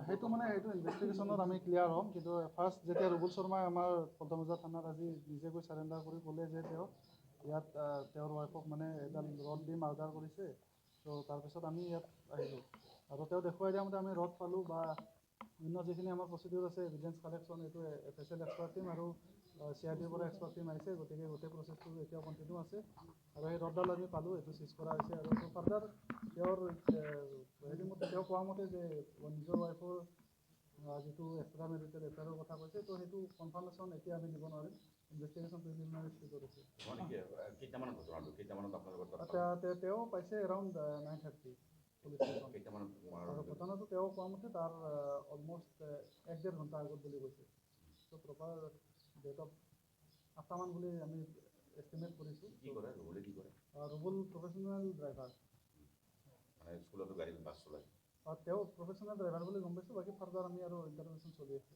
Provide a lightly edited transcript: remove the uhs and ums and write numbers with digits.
সেইটো মানে সেইটো ইনভেষ্টিগেশ্যনত আমি ক্লিয়াৰ হ'ম, কিন্তু ফাৰ্ষ্ট যেতিয়া ৰুবুল শৰ্মাই আমাৰ পল্টনবজাৰ থানাত আজি নিজে গৈ চাৰেণ্ডাৰ কৰি ক'লে যে তেওঁ ইয়াত তেওঁৰ ৱাইফক মানে এডাল ৰড দি মাৰ্ডাৰ কৰিছে। ত' তাৰপিছত আমি ইয়াত আহিলোঁ আৰু তেওঁ দেখুৱাই দিয়া মতে আমি ৰড পালোঁ বা অন্য যিখিনি আমাৰ প্ৰচিডিউৰ আছে এভিডেঞ্চ কালেকশ্যন, এইটো FSL এক্সপাৰ্ট টিম আৰু CIDৰ পৰা এক্সপাৰ্ট টিম আহিছে, গতিকে গোটেই প্ৰচেছটো এতিয়াও কণ্টিনিউ আছে আৰু সেই ৰডডাল আমি পালোঁ, এইটো চিজ কৰা হৈছে আৰু এইটো ফাৰ্ডাৰ তেওঁৰ হেৰি মতে তেওঁ কোৱা মতে যে নিজৰ ৱাইফৰ যিটো এক্সট্ৰা মেৰিটেল এফেয়াৰৰ কথা কৈছে, ত' সেইটো কনফাৰ্মেশ্যন এতিয়া আমি দিব নোৱাৰিম। ইনভেষ্টিগেশ্যন প্ৰিলিমিনাৰী ষ্টেজত আছে। তেওঁ পাইছে এৰাউণ্ড 9:30 পুলিচ ষ্টেচন আৰু ঘটনাটো তেওঁ কোৱা মতে তাৰ অলমষ্ট 1-1.5 ঘণ্টা আগত বুলি কৈছে। ত' প্ৰপাৰ ডেট অফ 8টামান বুলি আমি এষ্টিমেট কৰিছোঁ। ৰুবুল প্ৰফেশ্যনেল ড্ৰাইভাৰ, স্কুলতো গাড়ী বাছ চলায়। তেওঁ প্ৰফেশ্যনেল ড্ৰাইভাৰ বুলি গম পাইছোঁ, বাকী ফাৰ্দাৰ আমি আৰু ইণ্টাৰভেনশ্যন চলি আছে।